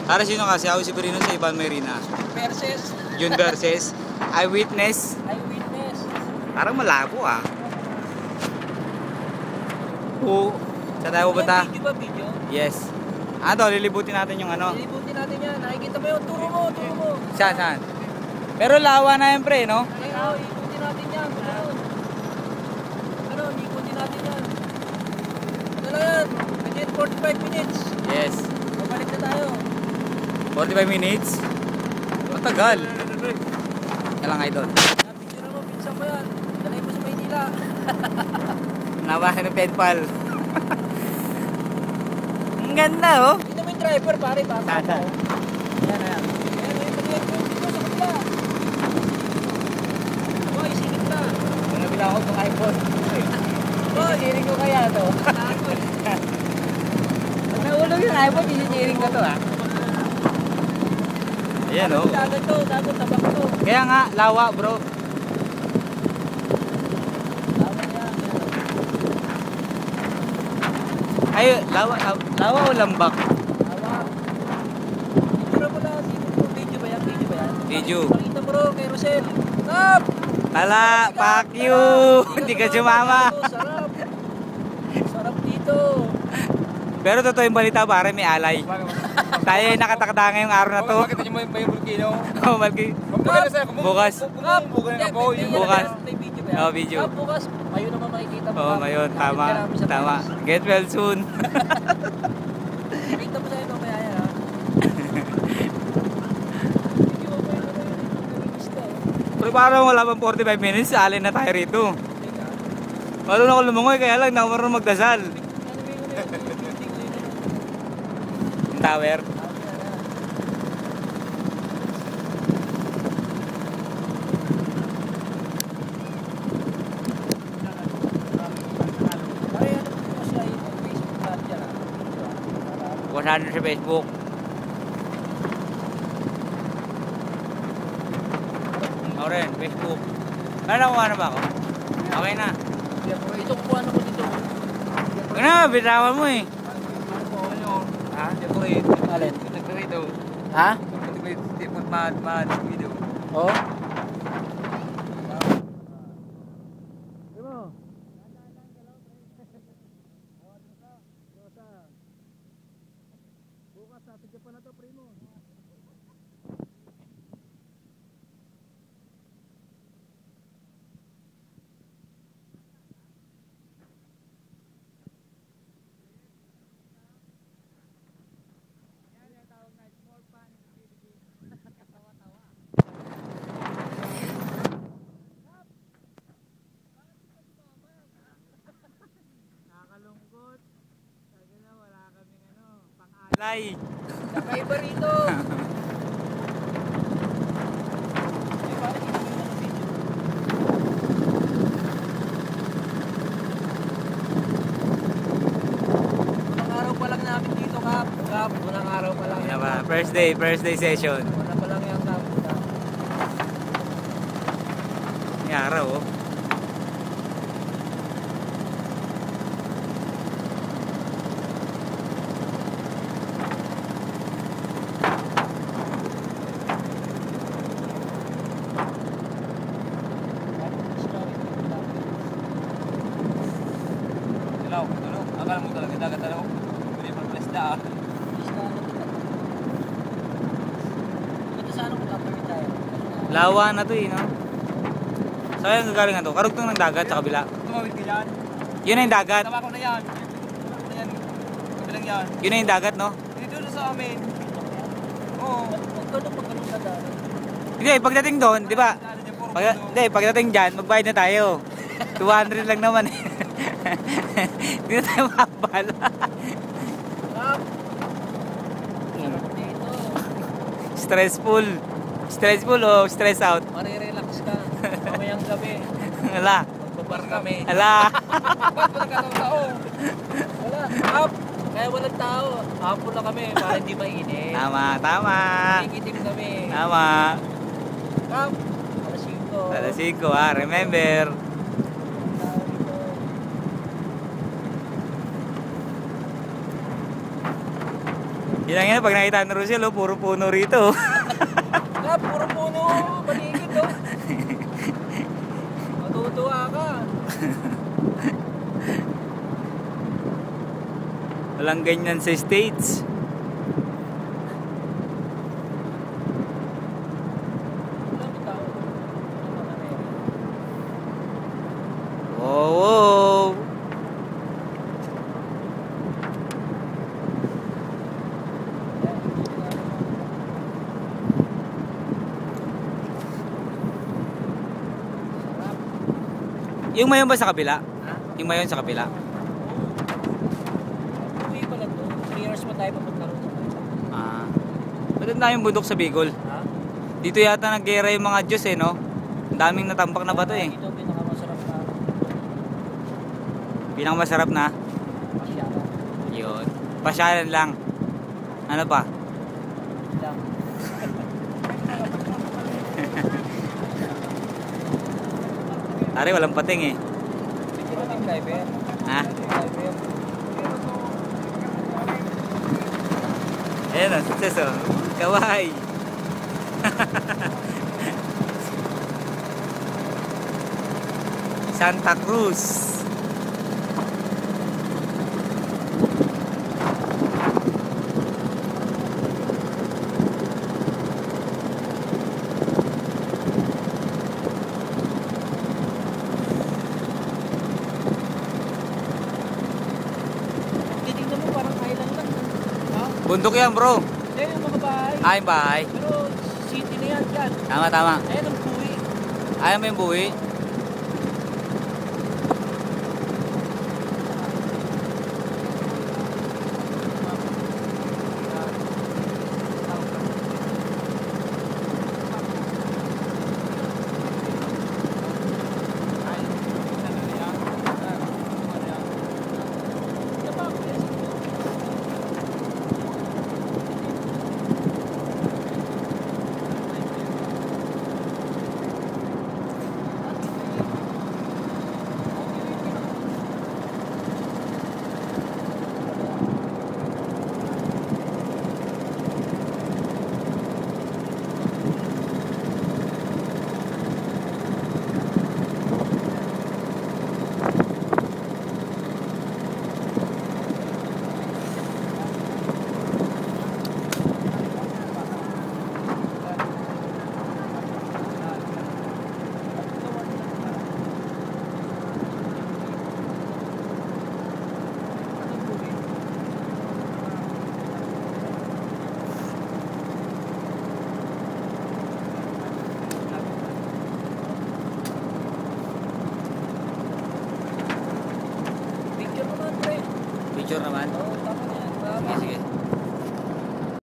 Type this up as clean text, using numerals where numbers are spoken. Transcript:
Para sino kasi ako si Perino sa Ivan Marina. Versus. Yun versus Eyewitness. Eyewitness. Parang malabo ah. Oo. Saan tayo pupunta? Video ba video? Yes. To, lilibutin natin yung ano. Lilibutin natin yan. Nakikita mo yun. Turo mo. Saan? Pero lawa na yan pre, no? Ayaw, ikutin natin yan. Ikutin natin yan. Ano yan? Within 45 minutes. Yes. Babalik na tayo. 45 minutes? Matagal. Kailang idol. Picture mo, pinsan mo yan. Dalay mo sa Maynila. Nabahan ng penpal. Ang ganda oh. Ito mo yung driver pare. Bata Saan? mo. Yan. Ayan, dito sa kabila. Boy, singit na. Nabila ako itong iPhone. Boy, Sisiring ko kaya to. Pag naulog yung iPhone, sisiring ko to ah. Ayan oh. dagat to, tabak to. Kaya nga, lawa bro. Tama yan. Ay, lawa o lambak? Tawa. Picture mo lang. Video ba yan? Video. Pakita bro, kay Rosel. Stop! Hala, fuck you. Hindi ka sumama. Sarap. Sarap dito. Pero totoo yung balita pare, may alay. Tayo ay nakatakda ngayong araw na to. Bakit nyo may volcano? Oh, Malki. Bukas. Bukas. May video ba yan? Oh, video. Bukas. Mayo naman makikita mo. Oo, ngayon. Tama. Get well soon. Nakita mo sa'yo ito kaya yan ha? Video mo yun. Pero parang wala pang 45 minutes, alin na tayo rito. Malo na ako lumungoy, kaya lang namarunong magdasal. Yung tower. Kung saan sa Facebook. Ako rin, Facebook. Nakuha na ba ako? Okay na. Ito kukuha na ko dito. Ano, bitawan mo eh. Ha? Decorate. Alin? Decorate daw. Ha? Decorate. Mad. Video. Oo. Bukas sa Japan na to, primo. Nakakalungkot. Sabi na wala kaming pang-alay. Kakaiba rito. Unang araw pa lang namin dito, Kap. Unang araw pa lang. First day session. Wala pa lang yung Kap. Yung araw oh. Akala mo talaga dagat ano? Hindi pa plasda ah. Ito sana kung kapamit tayo. Lawa na to eh, no? Saan yung gagaling na to? Karugtong ng dagat sa kabila. Tumawid ka yan. Yun na yung dagat. Tama ko na yan. Ayan. Kabilang yan. Yun na yung dagat, no? Dito na sa amin. Oo. Magkano sa daan? Hindi, pagdating doon, di ba? Hindi, pagdating dyan, magbayad na tayo. 200 lang naman eh. Hindi na tayo makapal. Kap! Sarap dito. Stressful. Stressful o stress out? Marirelax ka. Mamayang gabi. Ala. Magbabar kami. Ala. Ba't mo nagkatao? Wala. Kap! Kaya walang tao. Hapon na kami para hindi mainit. Tama. Ikitim kami. Tama. Kap! Alas 5. Alas 5 ha, remember. Yun lang yan, pag nakita ni Rosel, oh, puro puno rito. Nga, puro puno, paligid oh. Matutuwa ka. Walang ganyan sa States. Walang tao. Wow, wow. Yung mayon ba sa kabila? Ha? Yung mayon sa kabila? Uwi pala to. 3 hours pa tayo papunta ron. Ah. Maganda yung bundok sa Bicol. Ha? Dito yata nag-gera yung mga Diyos eh, no? Ang daming natampak na bato eh. Ito pinakamasarap na Pinakamasarap na. pasyara. Yun. Pasyalan lang. Ano pa? Lang. Tari, walang pating eh. Hindi ba ng driver? Ha? Driver. Ayan o, success o. Kawai. Santa Cruz. Titignan mo parang island lang. Ha? Bundok yan bro. Hindi, yung mga bahay. Ay, bahay. Pero city na yan dyan. Tama, tama. Ayan ang buwi. Ayaw mo yung buwi. Picture naman, pre. Picture naman. Oo, tama na yan. Tama. Sige, sige.